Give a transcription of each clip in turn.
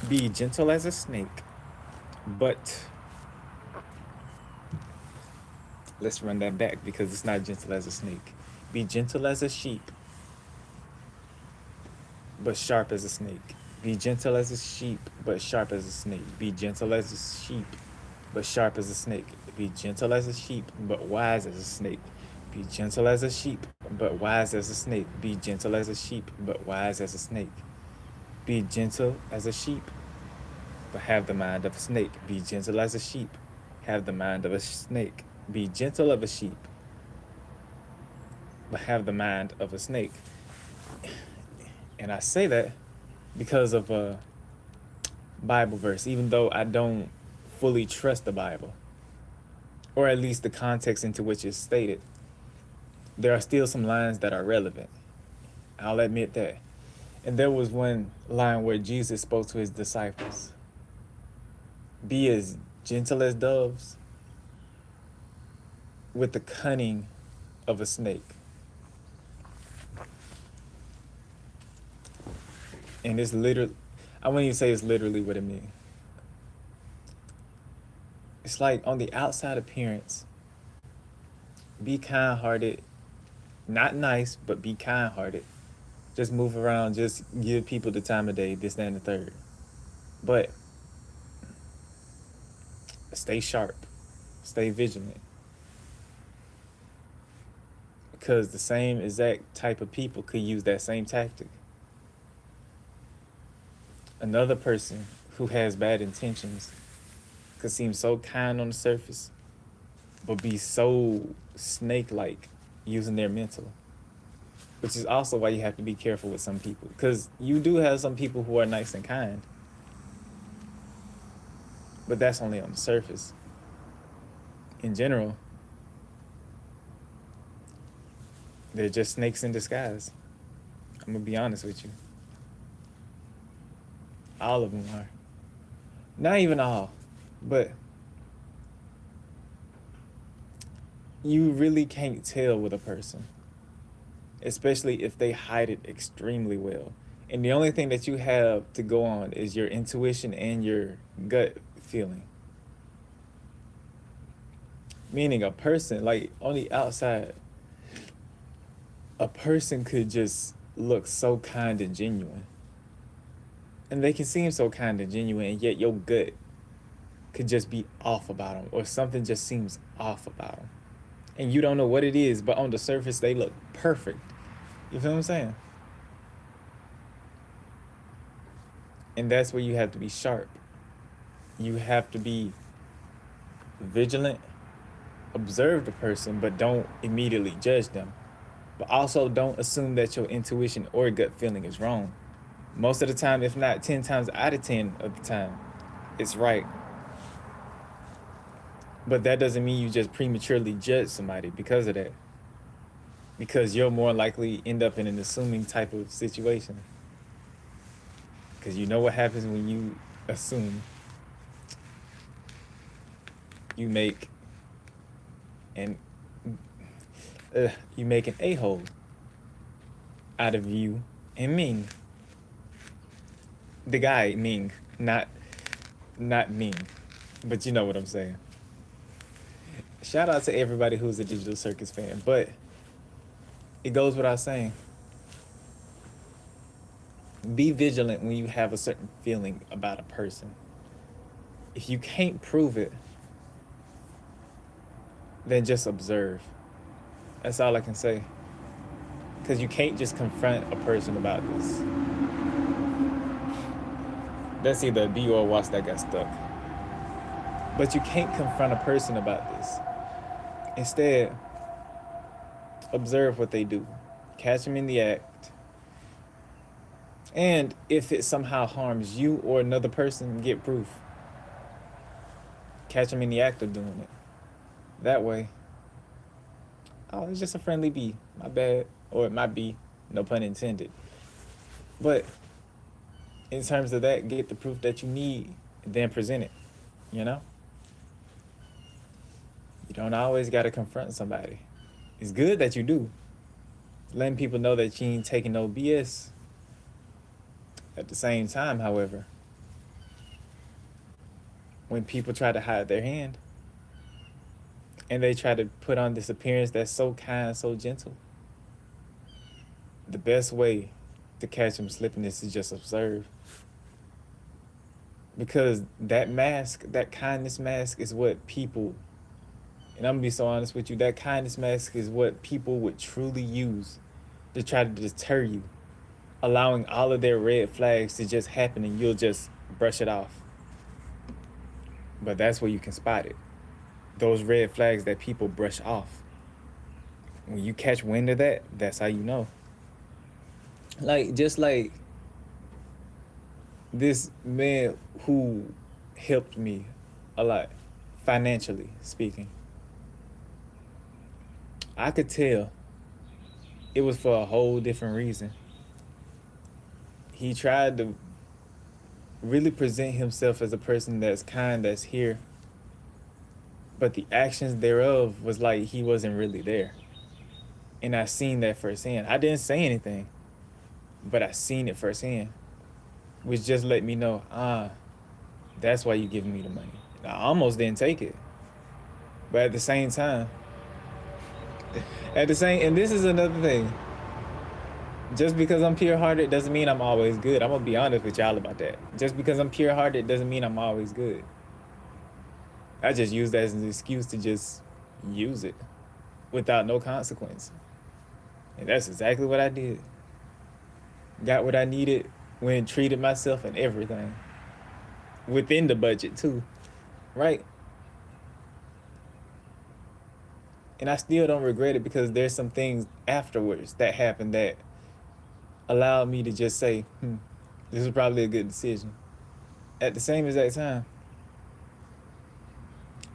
Be gentle as a snake, but let's run that back because it's not gentle as a snake. Be gentle as a sheep, but sharp as a snake. Be gentle as a sheep, but sharp as a snake. Be gentle as a sheep, but sharp as a snake. Be gentle as a sheep, but wise as a snake. Be gentle as a sheep, but wise as a snake. Be gentle as a sheep, but wise as a snake. Be gentle as a sheep, but have the mind of a snake. Be gentle as a sheep, have the mind of a snake. Be gentle of a sheep, but have the mind of a snake. And I say that because of a Bible verse, even though I don't fully trust the Bible, or at least the context into which it's stated. There are still some lines that are relevant. I'll admit that. And there was one line where Jesus spoke to his disciples: be as gentle as doves with the cunning of a snake. And it's literally, I wouldn't even say it's literally what it means. It's like on the outside appearance, be kind hearted, not nice, but be kind hearted. Just move around, just give people the time of day, this, that, and the third. But stay sharp, stay vigilant. Because the same exact type of people could use that same tactic. Another person who has bad intentions could seem so kind on the surface, but be so snake-like using their mental. Which is also why you have to be careful with some people. Because you do have some people who are nice and kind, but that's only on the surface. In general, they're just snakes in disguise. I'm going to be honest with you. All of them are. Not even all, but you really can't tell with a person, especially if they hide it extremely well. And the only thing that you have to go on is your intuition and your gut feeling. Meaning a person, like on the outside, a person could just look so kind and genuine. And they can seem so kind and genuine, and yet your gut could just be off about them, or something just seems off about them. And you don't know what it is, but on the surface, they look perfect. You feel what I'm saying? And that's where you have to be sharp. You have to be vigilant, observe the person, but don't immediately judge them. But also don't assume that your intuition or gut feeling is wrong. Most of the time, if not 10 times out of 10 of the time, it's right. But that doesn't mean you just prematurely judge somebody because of that. Because you'll more likely end up in an assuming type of situation. Because you know what happens when you assume. You make an a-hole out of you and Ming. The guy Ming, not Ming, but you know what I'm saying. Shout out to everybody who's a Digital Circus fan, but it goes without saying. Be vigilant when you have a certain feeling about a person. If you can't prove it, then just observe. That's all I can say. Because you can't just confront a person about this. That's either a bee or a wasp that got stuck. But you can't confront a person about this. Instead, observe what they do. Catch them in the act. And if it somehow harms you or another person, get proof. Catch them in the act of doing it. That way, oh, it's just a friendly bee. My bad. Or it might be, no pun intended. But in terms of that, get the proof that you need, and then present it. You know? You don't always got to confront somebody. It's good that you do. Letting people know that you ain't taking no BS. At the same time, however, when people try to hide their hand and they try to put on this appearance that's so kind, so gentle, the best way to catch them slipping is to just observe. Because that mask, that kindness mask, is what people, and I'm gonna be so honest with you, that kindness mask is what people would truly use to try to deter you, allowing all of their red flags to just happen and you'll just brush it off. But that's where you can spot it. Those red flags that people brush off. When you catch wind of that, that's how you know. Like, just like this man who helped me a lot, financially speaking. I could tell it was for a whole different reason. He tried to really present himself as a person that's kind, that's here, but the actions thereof was like he wasn't really there. And I seen that firsthand. I didn't say anything, but I seen it firsthand, which just let me know, that's why you giving me the money. I almost didn't take it, but at the same time, and this is another thing. Just because I'm pure-hearted doesn't mean I'm always good. I'm gonna be honest with y'all about that. Just because I'm pure-hearted doesn't mean I'm always good. I just use that as an excuse to just use it without no consequence. And that's exactly what I did. Got what I needed, when treated myself and everything. Within the budget too, right? And I still don't regret it because there's some things afterwards that happened that allowed me to just say, this was probably a good decision. At the same exact time,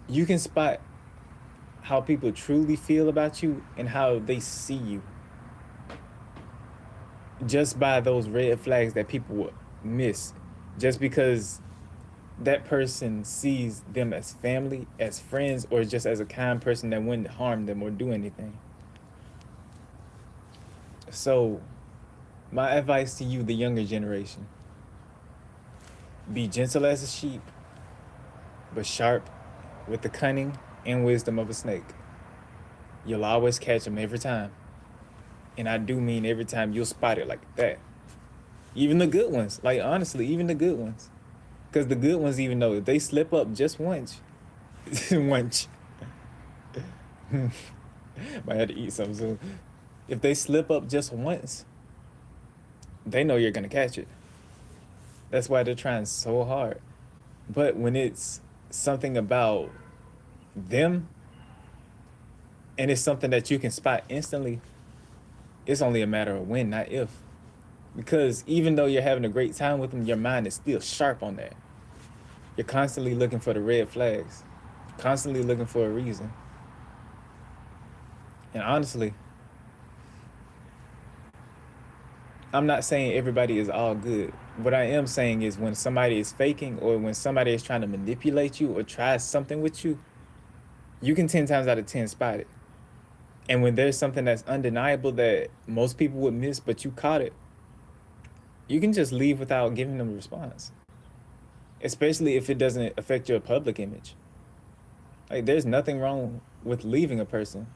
you can spot how people truly feel about you and how they see you just by those red flags that people would miss, just because that person sees them as family, as friends, or just as a kind person that wouldn't harm them or do anything. So my advice to you, the younger generation: be gentle as a sheep, but sharp with the cunning and wisdom of a snake. You'll always catch them every time. And I do mean every time. You'll spot it like that. Even the good ones. Like, honestly, even the good ones. Because the good ones even know if they slip up just once, once, might have to eat something soon. If they slip up just once, they know you're going to catch it. That's why they're trying so hard. But when it's something about them, and it's something that you can spot instantly, it's only a matter of when, not if. Because even though you're having a great time with them, your mind is still sharp on that. You're constantly looking for the red flags, constantly looking for a reason. And honestly, I'm not saying everybody is all good. What I am saying is when somebody is faking or when somebody is trying to manipulate you or try something with you, you can 10 times out of 10 spot it. And when there's something that's undeniable that most people would miss, but you caught it, you can just leave without giving them a response. Especially if it doesn't affect your public image. Like, there's nothing wrong with leaving a person.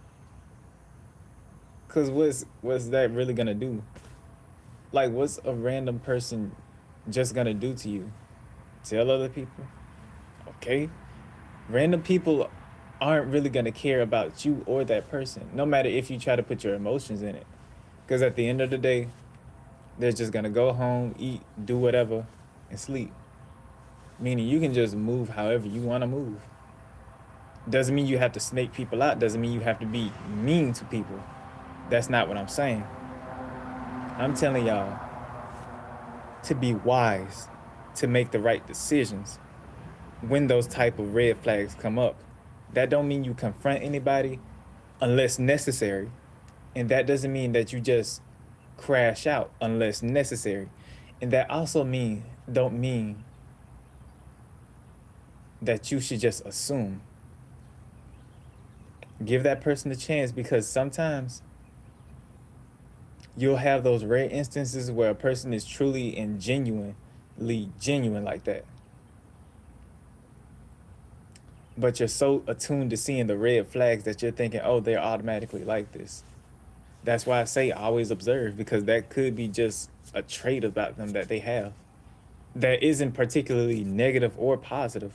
Because what's that really gonna do? Like, what's a random person just gonna do to you? Tell other people? Okay. Random people aren't really gonna care about you or that person, no matter if you try to put your emotions in it. Because at the end of the day, they're just gonna go home, eat, do whatever, and sleep. Meaning you can just move however you wanna move. Doesn't mean you have to snake people out, doesn't mean you have to be mean to people. That's not what I'm saying. I'm telling y'all to be wise, to make the right decisions when those type of red flags come up. That don't mean you confront anybody unless necessary. And that doesn't mean that you just crash out unless necessary. And that also don't mean that you should just assume. Give that person a chance, because sometimes you'll have those rare instances where a person is truly and genuinely genuine like that. but you're so attuned to seeing the red flags that you're thinking, oh, they're automatically like this. That's why I say always observe, because that could be just a trait about them that they have that isn't particularly negative or positive.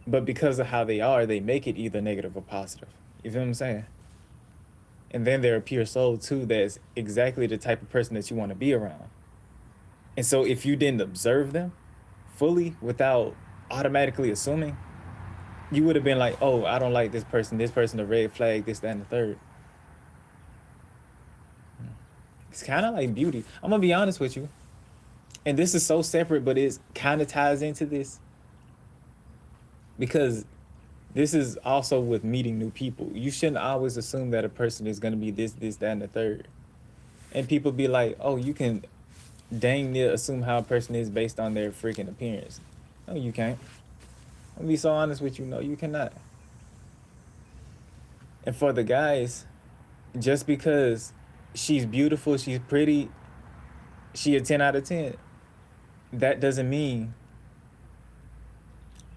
But because of how they are, they make it either negative or positive. You feel what I'm saying? And then they're a pure soul too, that's exactly the type of person that you want to be around. And so if you didn't observe them fully without automatically assuming, you would have been like, oh, I don't like this person, a red flag, this, that, and the third. It's kind of like beauty. I'm going to be honest with you. And this is so separate, but it kind of ties into this. Because this is also with meeting new people. You shouldn't always assume that a person is going to be this, that, and the third. And people be like, oh, you can dang near assume how a person is based on their freaking appearance. No, you can't. I'll be so honest with you. No, you cannot. And for the guys, just because she's beautiful, she's pretty, she a 10 out of 10, that doesn't mean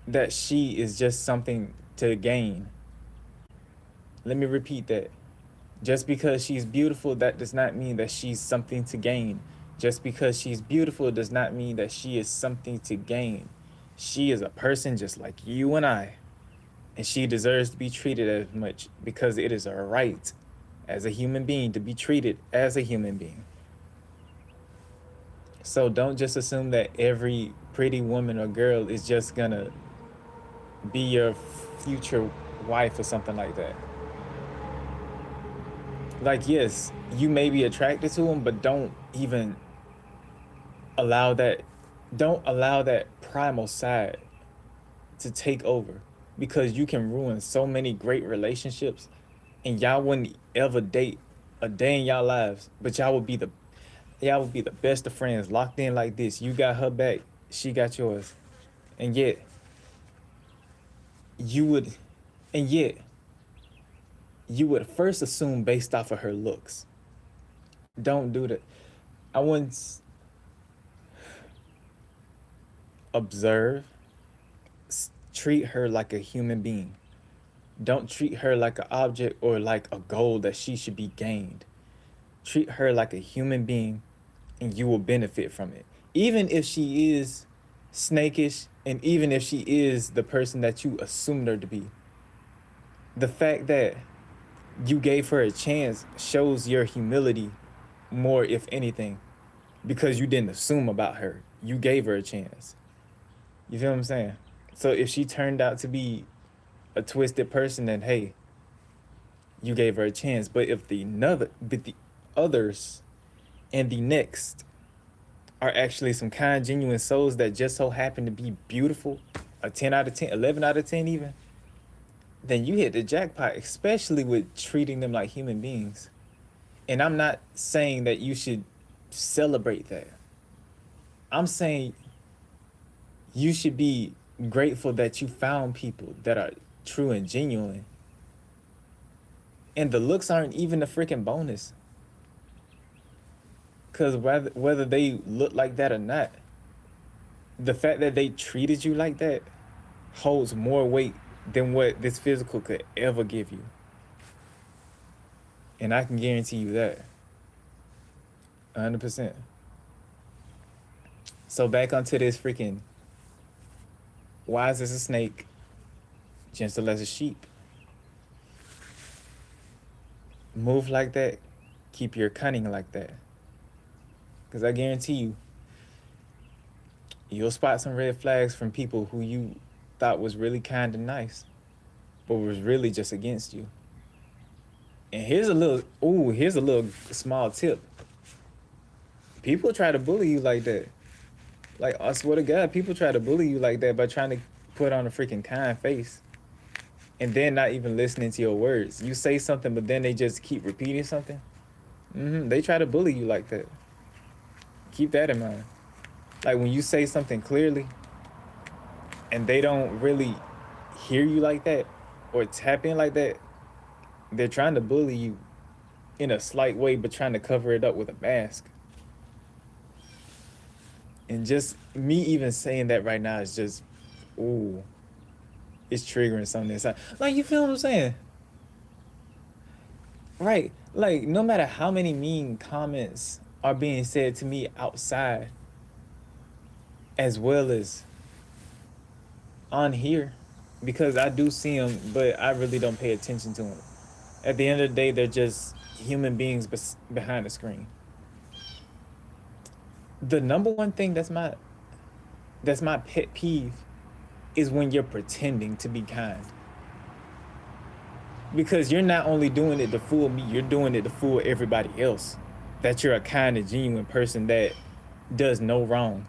that she is just something to gain. Let me repeat that. Just because she's beautiful, that does not mean that she's something to gain. Just because she's beautiful does not mean that she is something to gain. She is a person just like you and I. And she deserves to be treated as much, because it is her right as a human being to be treated as a human being. So don't just assume that every pretty woman or girl is just gonna be your future wife or something like that. Like, yes, you may be attracted to them, but don't even allow that, don't allow that primal side to take over, because you can ruin so many great relationships, and y'all wouldn't ever date a day in y'all lives, but y'all would be the best of friends, locked in like this. You got her back, she got yours. And yet you would and yet you would first assume based off of her looks. Don't do that. I once observe, treat her like a human being. Don't treat her like an object or like a goal that she should be gained. Treat her like a human being, and you will benefit from it. Even if she is snakish, and even if she is the person that you assumed her to be, the fact that you gave her a chance shows your humility more, if anything, because you didn't assume about her. You gave her a chance. You feel what I'm saying? So if she turned out to be a twisted person, then hey, you gave her a chance. But if the others and the next are actually some kind, genuine souls that just so happen to be beautiful, a 10 out of 10, 11 out of 10 even, then you hit the jackpot, especially with treating them like human beings. And I'm not saying that you should celebrate that. I'm saying you should be grateful that you found people that are true and genuine. And the looks aren't even a freaking bonus. Because whether they look like that or not, the fact that they treated you like that holds more weight than what this physical could ever give you. And I can guarantee you that. 100%. So back onto this freaking wise as a snake, gentle as a sheep. Move like that. Keep your cunning like that. Because I guarantee you, you'll spot some red flags from people who you thought was really kind and nice, but was really just against you. And here's a little small tip. People try to bully you like that. Like, I swear to God, people try to bully you like that by trying to put on a freaking kind face. And then not even listening to your words. You say something, but then they just keep repeating something. They try to bully you like that. Keep that in mind. Like when you say something clearly and they don't really hear you like that or tap in like that, they're trying to bully you in a slight way, but trying to cover it up with a mask. And just me even saying that right now is just, ooh. it's triggering something inside. Like, you feel what I'm saying? Right. Like, no matter how many mean comments are being said to me outside, as well as on here, because I do see them, but I really don't pay attention to them. At the end of the day, they're just human beings behind the screen. The number one thing that's my pet peeve is when you're pretending to be kind. Because you're not only doing it to fool me, you're doing it to fool everybody else. That you're a kind and genuine person that does no wrong.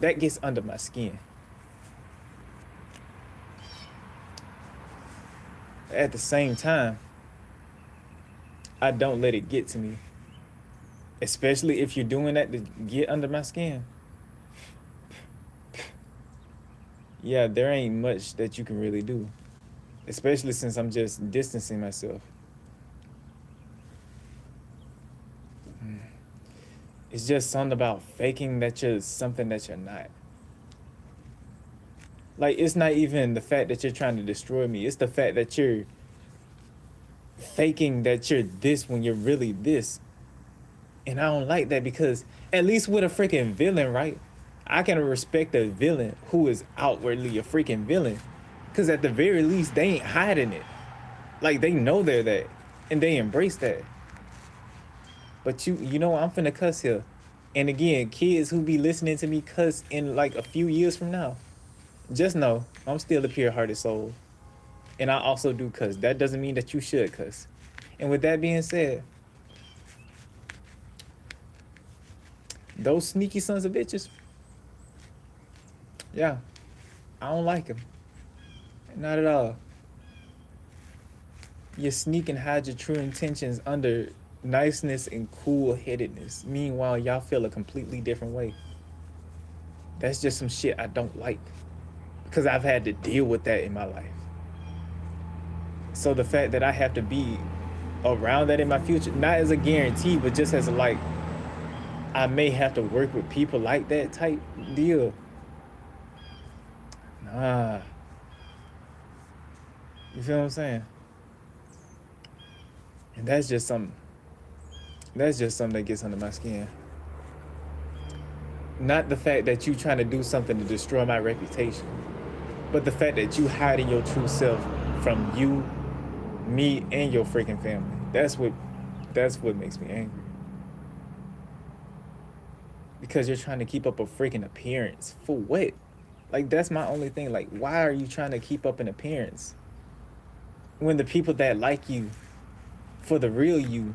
That gets under my skin. At the same time, I don't let it get to me. Especially if you're doing that to get under my skin. Yeah, there ain't much that you can really do. Especially since I'm just distancing myself. It's just something about faking that you're something that you're not. Like, it's not even the fact that you're trying to destroy me. It's the fact that you're faking that you're this when you're really this. And I don't like that, because at least with a freaking villain, right? I can respect a villain who is outwardly a freaking villain. Because at the very least, they ain't hiding it. Like, they know they're that. And they embrace that. But you know, I'm finna cuss here. And again, kids who be listening to me cuss in like a few years from now, just know I'm still a pure-hearted soul. And I also do cuss. That doesn't mean that you should cuss. And with that being said, those sneaky sons of bitches, yeah, I don't like them. Not at all. You sneak and hide your true intentions under niceness and cool-headedness. Meanwhile, y'all feel a completely different way. That's just some shit I don't like, because I've had to deal with that in my life. So the fact that I have to be around that in my future, not as a guarantee, but just as a, like, I may have to work with people like that type deal. Nah. You feel what I'm saying? And that's just something that gets under my skin. Not the fact that you trying to do something to destroy my reputation, but the fact that you hiding your true self from you, me, and your freaking family. That's what makes me angry. Because you're trying to keep up a freaking appearance. For what? Like, that's my only thing. Like, why are you trying to keep up an appearance when the people that like you for the real you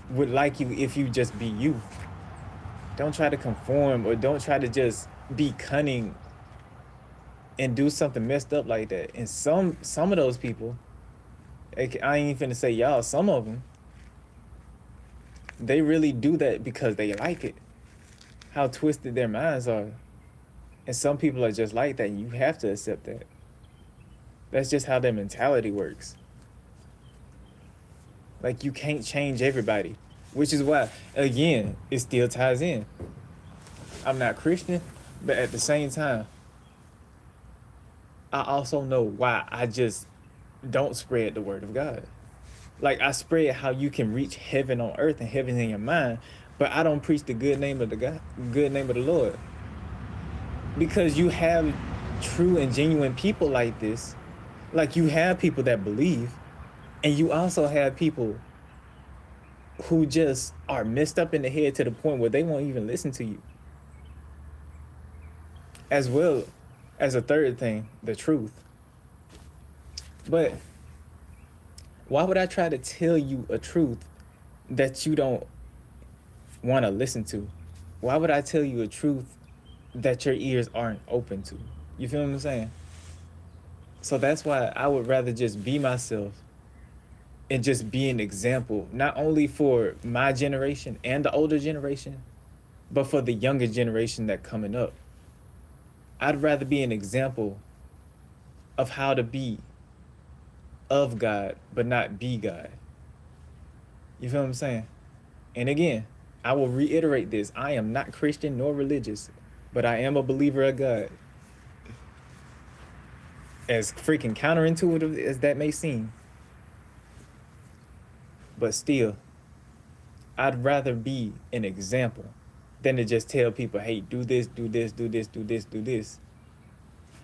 would like you if you just be you? Don't try to conform, or don't try to just be cunning and do something messed up like that. And some of those people, I ain't finna say y'all, some of them, they really do that because they like it. How twisted their minds are. And some people are just like that, and you have to accept that. That's just how their mentality works. Like, you can't change everybody. Which is why, again, it still ties in. I'm not Christian, but at the same time, I also know why I just don't spread the word of God. Like, I spread how you can reach heaven on earth and heaven in your mind, but I don't preach the good name of the Lord. Because you have true and genuine people like this. Like, you have people that believe, and you also have people who just are messed up in the head to the point where they won't even listen to you. As well as a third thing, the truth. But why would I try to tell you a truth that you don't want to listen to? Why would I tell you a truth that your ears aren't open to? You feel what I'm saying? So that's why I would rather just be myself and just be an example, not only for my generation and the older generation, but for the younger generation that coming up. I'd rather be an example of how to be of God, but not be God. You feel what I'm saying? And again, I will reiterate this. I am not Christian nor religious, but I am a believer of God. As freaking counterintuitive as that may seem, but still, I'd rather be an example than to just tell people, hey, do this, do this, do this, do this, do this.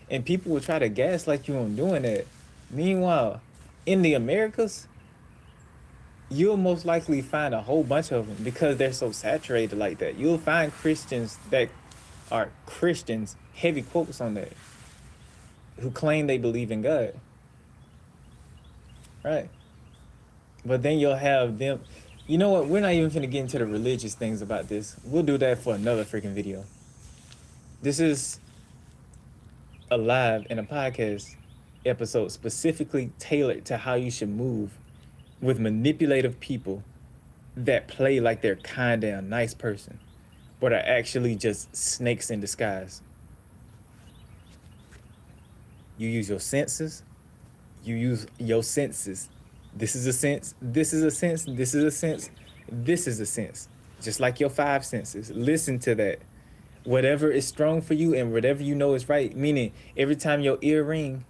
And people will try to gaslight you on doing that. Meanwhile, in the Americas, you'll most likely find a whole bunch of them because they're so saturated like that. You'll find Christians that are Christians, heavy quotes on that, who claim they believe in God. Right? But then you'll have them. You know what? We're not even finna get into the religious things about this. We'll do that for another freaking video. This is a live and a podcast episode specifically tailored to how you should move with manipulative people that play like they're kinda a nice person, but are actually just snakes in disguise. You use your senses. You use your senses. This is a sense. This is a sense. This is a sense. This is a sense. Just like your five senses. Listen to that. Whatever is strong for you and whatever you know is right. Meaning, every time your ear ring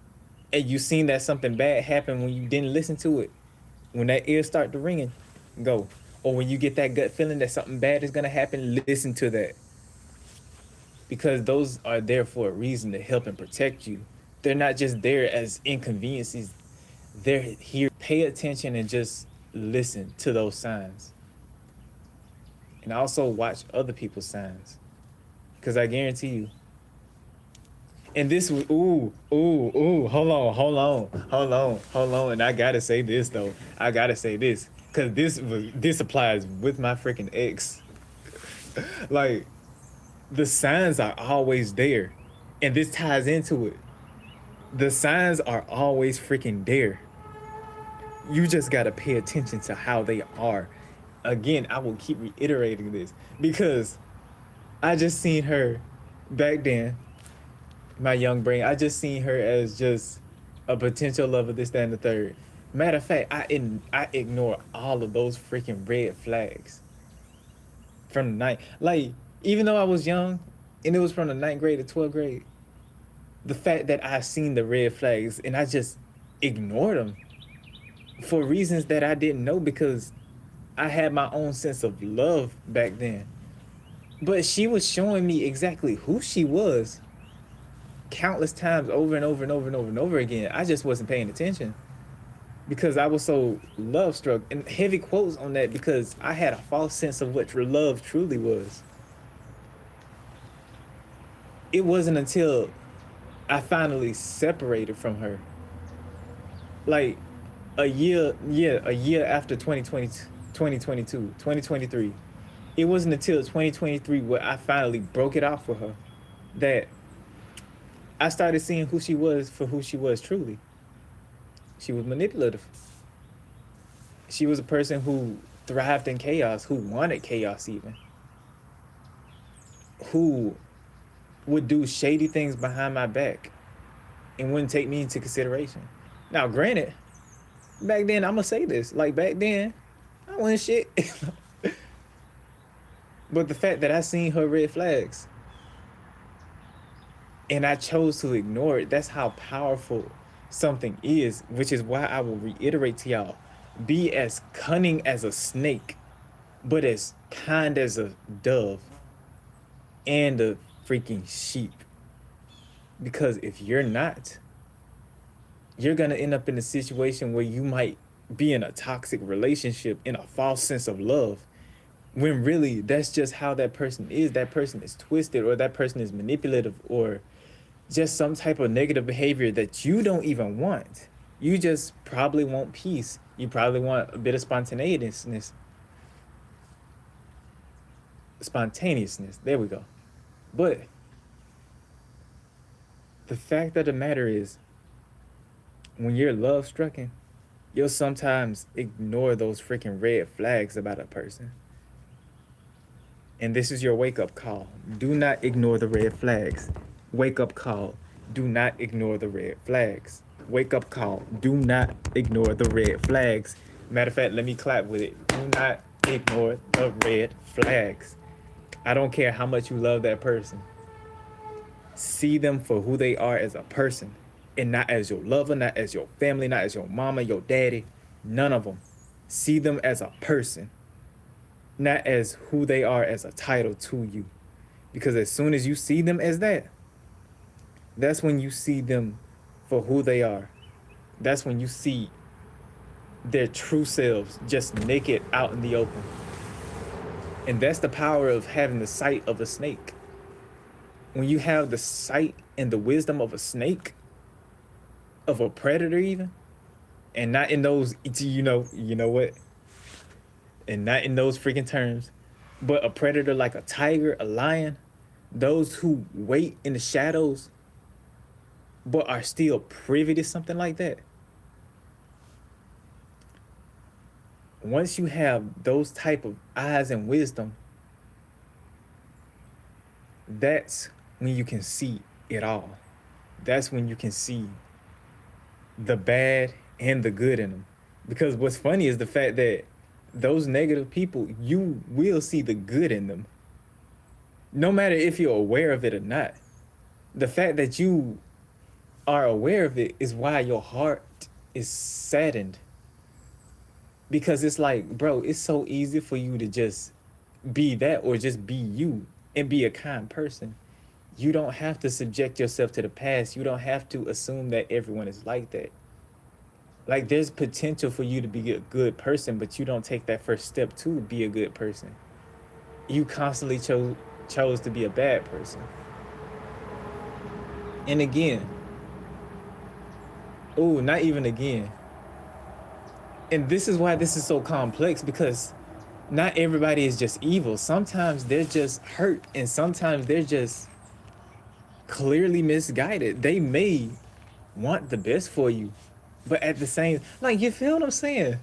and you seen that something bad happen when you didn't listen to it, when that ear start to ringing, go. Or when you get that gut feeling that something bad is gonna happen, listen to that. Because those are there for a reason, to help and protect you. They're not just there as inconveniences. They're here. Pay attention and just listen to those signs. And also watch other people's signs. Because I guarantee you. And this was, hold on. And I gotta say this though. I gotta say this. Because this applies with my freaking ex. Like, the signs are always there. And this ties into it. The signs are always freaking there. You just gotta pay attention to how they are. Again, I will keep reiterating this because I just seen her back then, my young brain, I just seen her as just a potential lover, this, that, and the third. Matter of fact, I ignore all of those freaking red flags from the ninth. Like, even though I was young and it was from the 9th grade to 12th grade, the fact that I seen the red flags and I just ignored them for reasons that I didn't know because I had my own sense of love back then. But she was showing me exactly who she was countless times over and over and over and over and over again. I just wasn't paying attention because I was so love struck, and heavy quotes on that because I had a false sense of what love truly was. It wasn't until I finally separated from her, like a year after 2023. It wasn't until 2023 where I finally broke it off with her that I started seeing who she was for who she was truly. She was manipulative. She was a person who thrived in chaos, who wanted chaos even, who would do shady things behind my back and wouldn't take me into consideration. Now, granted, back then, I'm gonna say this, like back then, I wasn't shit. But the fact that I seen her red flags and I chose to ignore it, that's how powerful something is, which is why I will reiterate to y'all, be as cunning as a snake, but as kind as a dove and a freaking sheep. Because if you're not, you're gonna end up in a situation where you might be in a toxic relationship in a false sense of love, when really that's just how that person is. That person is twisted, or that person is manipulative, or just some type of negative behavior that you don't even want. You just probably want peace. You probably want a bit of spontaneousness. There we go. But the fact of the matter is, when you're love stricken, you'll sometimes ignore those freaking red flags about a person. And this is your wake-up call. Do not ignore the red flags. Wake-up call. Do not ignore the red flags. Wake-up call. Do not ignore the red flags. Matter of fact, let me clap with it. Do not ignore the red flags. I don't care how much you love that person. See them for who they are as a person. and not as your lover, not as your family, not as your mama, your daddy, none of them. See them as a person, not as who they are as a title to you. Because as soon as you see them as that, that's when you see them for who they are. That's when you see their true selves just naked out in the open. And that's the power of having the sight of a snake. When you have the sight and the wisdom of a snake, of a predator even, and not in those, you know what, and not in those freaking terms, but a predator like a tiger, a lion, those who wait in the shadows, but are still privy to something like that. Once you have those type of eyes and wisdom, that's when you can see it all. That's when you can see the bad and the good in them. Because what's funny is the fact that those negative people, you will see the good in them. No matter if you're aware of it or not. The fact that you are aware of it is why your heart is saddened. Because it's like, bro, it's so easy for you to just be that or just be you and be a kind person. You don't have to subject yourself to the past. You don't have to assume that everyone is like that. Like, there's potential for you to be a good person, but you don't take that first step to be a good person. You constantly chose to be a bad person. And again, not even again. And this is why this is so complex, because not everybody is just evil. Sometimes they're just hurt, and sometimes they're just clearly misguided. They may want the best for you, but at the same, like, you feel what I'm saying?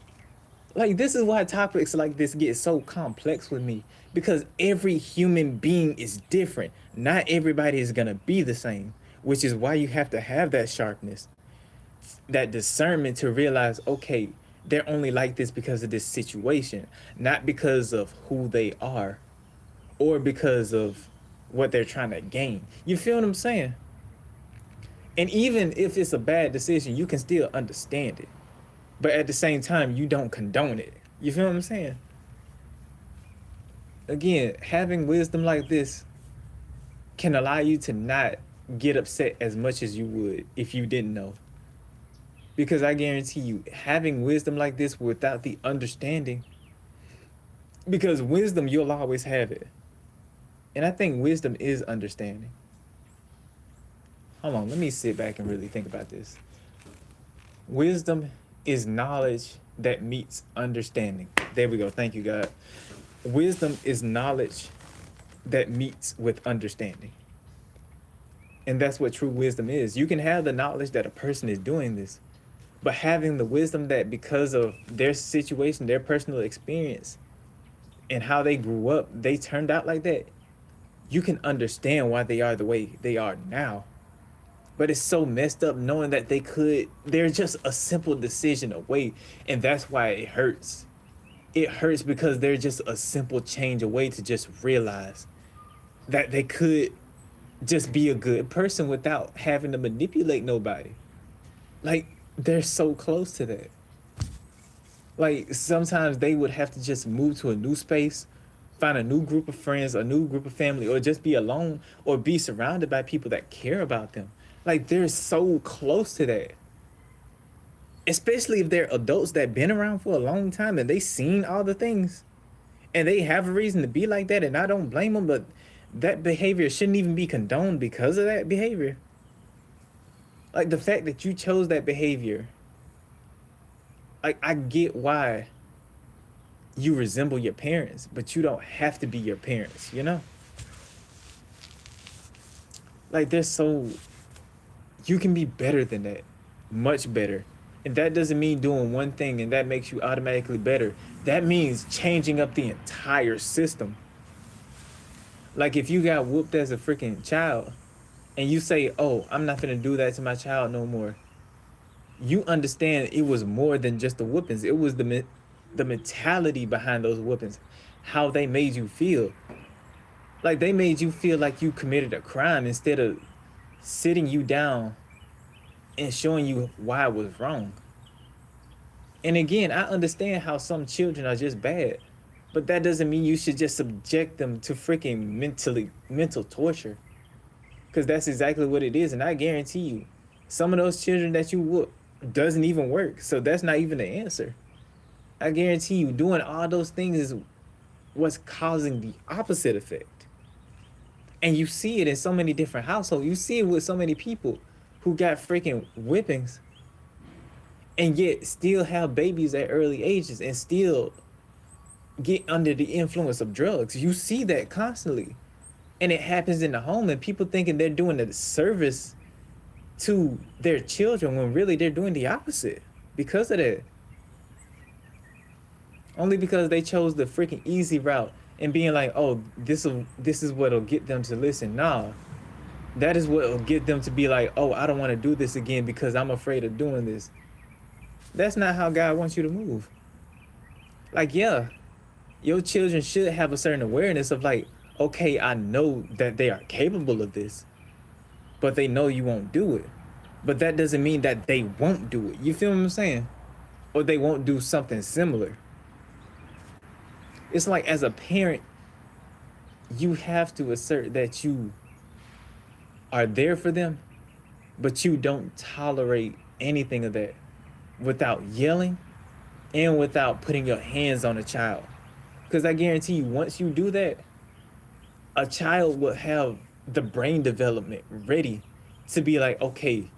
Like, this is why topics like this get so complex with me, because every human being is different. Not everybody is gonna be the same, which is why you have to have that sharpness, that discernment to realize, okay, they're only like this because of this situation, not because of who they are or because of what they're trying to gain. You feel what I'm saying? And even if it's a bad decision, you can still understand it. But at the same time, you don't condone it. You feel what I'm saying? Again, having wisdom like this can allow you to not get upset as much as you would if you didn't know. Because I guarantee you, having wisdom like this without the understanding, because wisdom, you'll always have it. And I think wisdom is understanding. Hold on, let me sit back and really think about this. Wisdom is knowledge that meets understanding. There we go. Thank you, God. Wisdom is knowledge that meets with understanding. And that's what true wisdom is. You can have the knowledge that a person is doing this, but having the wisdom that because of their situation, their personal experience, and how they grew up, they turned out like that, you can understand why they are the way they are now. But it's so messed up knowing that they're just a simple decision away. And that's why it hurts. It hurts because they're just a simple change away to just realize that they could just be a good person without having to manipulate nobody. Like, they're so close to that. Like, sometimes they would have to just move to a new space, find a new group of friends, a new group of family, or just be alone, or be surrounded by people that care about them. Like, they're so close to that. Especially if they're adults that been around for a long time and they seen all the things. And they have a reason to be like that, and I don't blame them, but that behavior shouldn't even be condoned because of that behavior. Like, the fact that you chose that behavior, like, I get why you resemble your parents, but you don't have to be your parents, you know? Like, you can be better than that, much better. And that doesn't mean doing one thing and that makes you automatically better. That means changing up the entire system. Like, if you got whooped as a freaking child and you say, oh, I'm not gonna do that to my child no more, you understand it was more than just the whoopings. It was the mentality behind those whoopings, how they made you feel. Like, they made you feel like you committed a crime instead of sitting you down and showing you why it was wrong. And again, I understand how some children are just bad, but that doesn't mean you should just subject them to freaking mental torture. Because that's exactly what it is. And I guarantee you, some of those children that you whoop doesn't even work. So that's not even the answer. I guarantee you, doing all those things is what's causing the opposite effect. And you see it in so many different households. You see it with so many people who got freaking whippings and yet still have babies at early ages and still get under the influence of drugs. You see that constantly. And it happens in the home, and people thinking they're doing a service to their children when really they're doing the opposite because of that. Only because they chose the freaking easy route and being like, oh, this is what'll get them to listen. Nah, that is what'll get them to be like, oh, I don't want to do this again because I'm afraid of doing this. That's not how God wants you to move. Like, yeah, your children should have a certain awareness of like, okay, I know that they are capable of this, but they know you won't do it. But that doesn't mean that they won't do it. You feel what I'm saying? Or they won't do something similar. It's like, as a parent, you have to assert that you are there for them, but you don't tolerate anything of that without yelling and without putting your hands on a child. Because I guarantee you, once you do that, a child will have the brain development ready to be like, okay,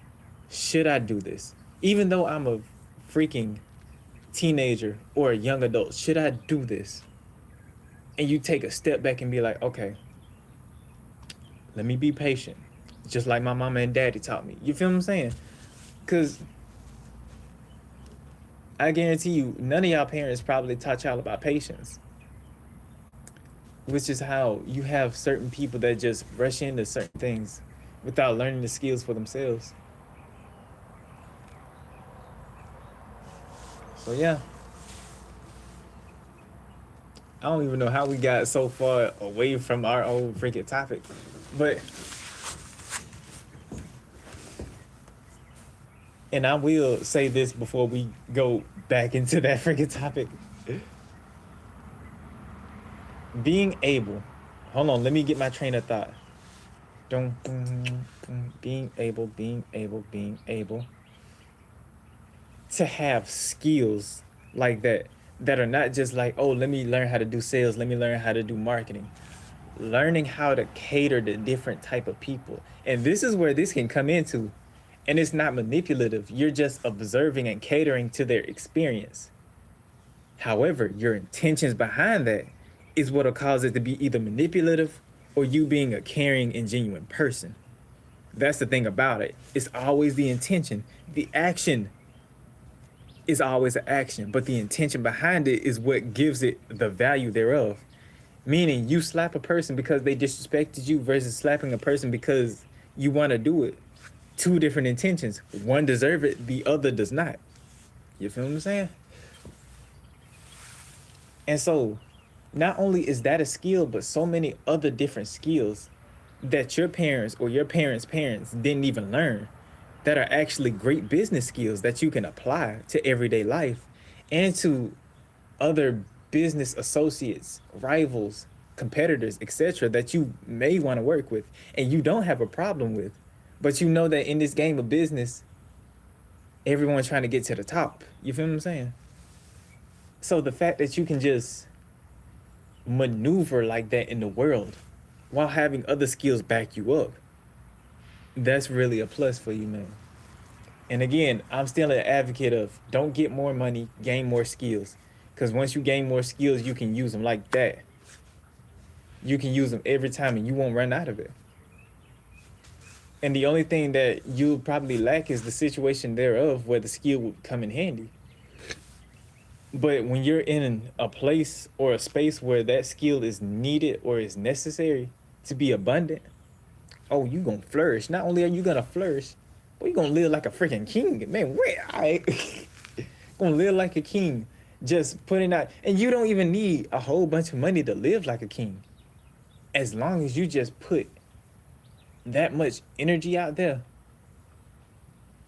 should I do this? Even though I'm a freaking teenager or a young adult, should I do this? And you take a step back and be like, okay, let me be patient. Just like my mama and daddy taught me. You feel what I'm saying? Because I guarantee you, none of y'all parents probably taught y'all about patience. Which is how you have certain people that just rush into certain things without learning the skills for themselves. So yeah. I don't even know how we got so far away from our own freaking topic. But, and I will say this before we go back into that freaking topic. Being able, hold on, let me get my train of thought. Being able to have skills like that are not just like, oh, let me learn how to do sales, let me learn how to do marketing. Learning how to cater to different type of people. And this is where this can come into, and it's not manipulative. You're just observing and catering to their experience. However, your intentions behind that is what'll cause it to be either manipulative or you being a caring and genuine person. That's the thing about it. It's always the intention. The action is always an action, but the intention behind it is what gives it the value thereof. Meaning, you slap a person because they disrespected you versus slapping a person because you want to do it. Two different intentions. One deserves it, the other does not. You feel what I'm saying? And so, not only is that a skill, but so many other different skills that your parents or your parents' parents didn't even learn that are actually great business skills that you can apply to everyday life and to other business associates, rivals, competitors, etc., that you may want to work with and you don't have a problem with. But you know that in this game of business, everyone's trying to get to the top. You feel what I'm saying? So the fact that you can just maneuver like that in the world while having other skills back you up, that's really a plus for you, man. And again, I'm still an advocate of don't get more money, gain more skills. Because once you gain more skills, you can use them like that. You can use them every time and you won't run out of it. And the only thing that you'll probably lack is the situation thereof where the skill would come in handy. But when you're in a place or a space where that skill is needed or is necessary to be abundant, oh, you gonna flourish. Not only are you gonna flourish, but you're gonna live like a freaking king. Man, where I gonna live like a king. Just putting out, and you don't even need a whole bunch of money to live like a king. As long as you just put that much energy out there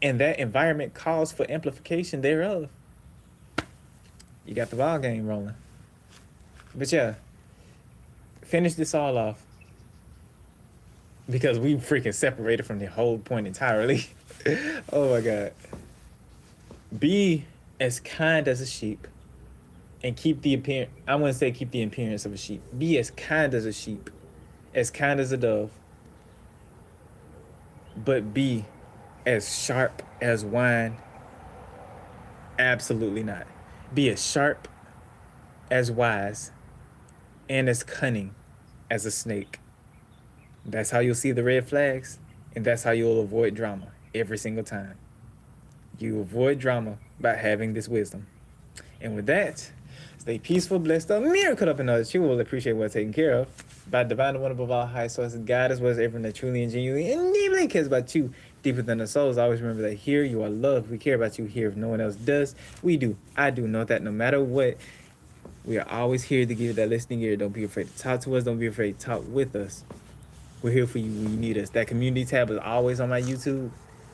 And that environment calls for amplification thereof. You got the ball game rolling. But yeah, finish this all off because we freaking separated from the whole point entirely. Oh my God. Be as kind as a sheep and keep the appearance. I wouldn't say keep the appearance of a sheep. Be as kind as a sheep, as kind as a dove, but be as sharp as wine. Absolutely not. Be as sharp, as wise, and as cunning as a snake. That's how you'll see the red flags, and that's how you'll avoid drama every single time. You avoid drama by having this wisdom. And with that, stay peaceful, blessed up, miracle up, and others. You will appreciate what's taken care of by divine and one above all high sources. God as well as everyone that truly and genuinely and deeply cares about you deeper than the souls. Always remember that here you are loved. We care about you here if no one else does. We do. I do know that no matter what, we are always here to give you that listening ear. Don't be afraid to talk to us. Don't be afraid to talk with us. We're here for you when you need us. That community tab is always on my YouTube.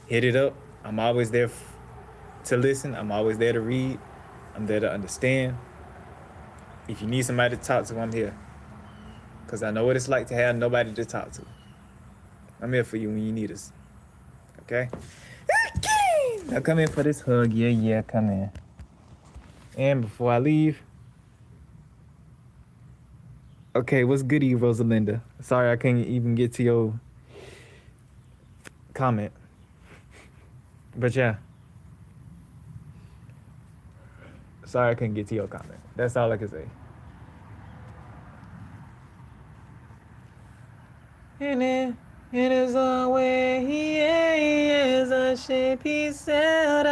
Hit it up. I'm always there to listen. I'm always there to read. I'm there to understand. If you need somebody to talk to, I'm here. Because I know what it's like to have nobody to talk to. I'm here for you when you need us. Okay? Okay! Now come in for this hug. Yeah, come in. And before I leave... Okay, what's goody, Rosalinda? Sorry I can't even get to your comment. But yeah. Sorry I couldn't get to your comment. That's all I can say. And it is always a shape he said,